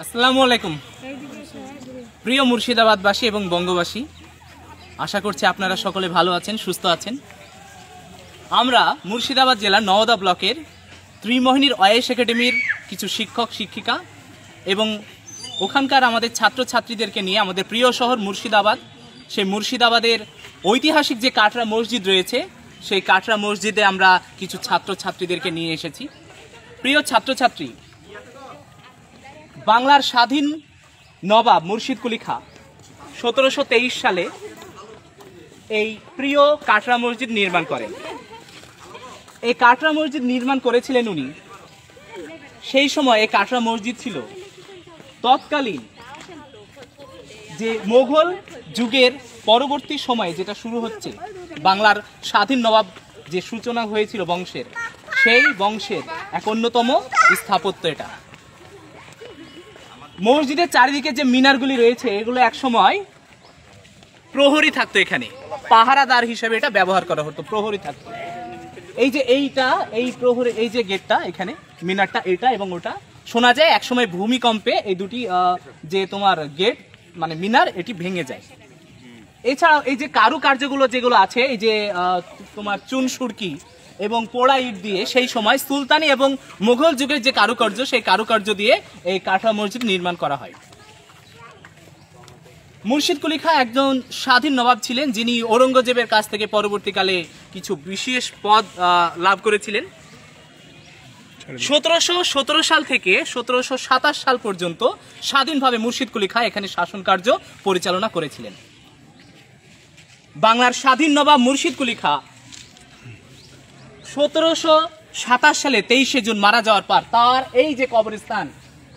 আসসালামু আলাইকুম প্রিয় মুর্শিদাবাদবাসী এবং বঙ্গবাসী, আশা করছি আপনারা সকলে ভালো আছেন, সুস্থ আছেন। আমরা মুর্শিদাবাদ জেলার নওদা ব্লকের ত্রিমোহিনীর ওয়েস একাডেমির কিছু শিক্ষক শিক্ষিকা এবং ওখানকার আমাদের ছাত্রছাত্রীদেরকে নিয়ে আমাদের প্রিয় শহর মুর্শিদাবাদ, সেই মুর্শিদাবাদের ঐতিহাসিক যে কাটরা মসজিদ রয়েছে সেই কাটরা মসজিদে আমরা কিছু ছাত্রছাত্রীদেরকে নিয়ে এসেছি। প্রিয় ছাত্রছাত্রী, বাংলার স্বাধীন নবাব মুর্শিদ কুলি খাঁ 1723 সালে এই প্রিয় কাটরা মসজিদ নির্মাণ করেন। এই কাটরা মসজিদ নির্মাণ করেছিলেন উনি। সেই সময় এই কাটরা মসজিদ ছিল তৎকালীন যে মোগল যুগের পরবর্তী সময়ে যেটা শুরু হচ্ছে, বাংলার স্বাধীন নবাব যে সূচনা হয়েছিল বংশের, সেই বংশের এক অন্যতম স্থাপত্য এটা। মসজিদের চারিদিকে যে মিনারগুলি রয়েছে এগুলো একসময় প্রহরী থাকতো, এখানে পাহারাদার হিসেবে এটা ব্যবহার করা হতো, প্রহরী থাকতো। এই যে এই প্রহরী, এই যে গেটটা এখানে মিনারটা এটা এবং ওটা, শোনা যায় একসময় ভূমিকম্পে এই দুটি যে তোমার গেট মানে মিনার এটি ভেঙে যায়। এছাড়াও এই যে কারুকার্যগুলো যেগুলো আছে, এই যে তোমার চুন সুরকি এবং পোড়া ইট দিয়ে সেই সময় সুলতানি এবং মুঘল যুগের যে কারুকার্য, সেই কারুকার্য দিয়ে এই কাটরা মসজিদ নির্মাণ করা হয়। মুর্শিদ কুলি খাঁ একজন স্বাধীন নবাব ছিলেন, যিনি ঔরঙ্গজেবের কাছ থেকে পরবর্তীকালে কিছু বিশেষ পদ লাভ করেছিলেন। 1717 সাল থেকে 1727 সাল পর্যন্ত স্বাধীনভাবে মুর্শিদ কুলি খাঁ এখানে শাসন কার্য পরিচালনা করেছিলেন। বাংলার স্বাধীন নবাব মুর্শিদ কুলি খাঁ 1727 সালে 23শে জুন মারা যাওয়ার পর তার এই যে কবরস্থান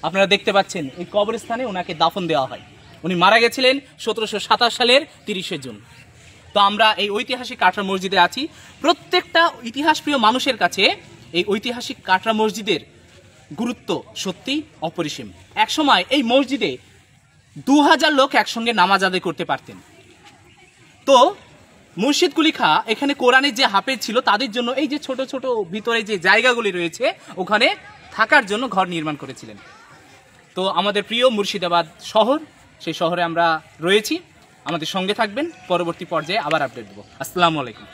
আপনারা দেখতে পাচ্ছেন, এই কবরস্থানে ওনাকে দাফন দেওয়া হয়। উনি মারা গেছিলেন 1727 সালের 30শে জুন। তো আমরা এই ঐতিহাসিক কাটরা মসজিদে আছি। প্রত্যেকটা ইতিহাসপ্রিয় মানুষের কাছে এই ঐতিহাসিক কাটরা মসজিদের গুরুত্ব সত্যি অপরিসীম। একসময় এই মসজিদে 2000 লোক একসঙ্গে নামাজ আদায় করতে পারতেন। তো মুর্শিদ কুলি খাঁ এখানে কোরআনের যে হাফেজ ছিল তাদের জন্য এই যে ছোট ছোট ভিতরে যে জায়গাগুলি রয়েছে ওখানে থাকার জন্য ঘর নির্মাণ করেছিলেন। তো আমাদের প্রিয় মুর্শিদাবাদ শহর, সেই শহরে আমরা রয়েছি। আমাদের সঙ্গে থাকবেন, পরবর্তী পর্যায়ে আবার আপডেট দেবো। আসসালামু আলাইকুম।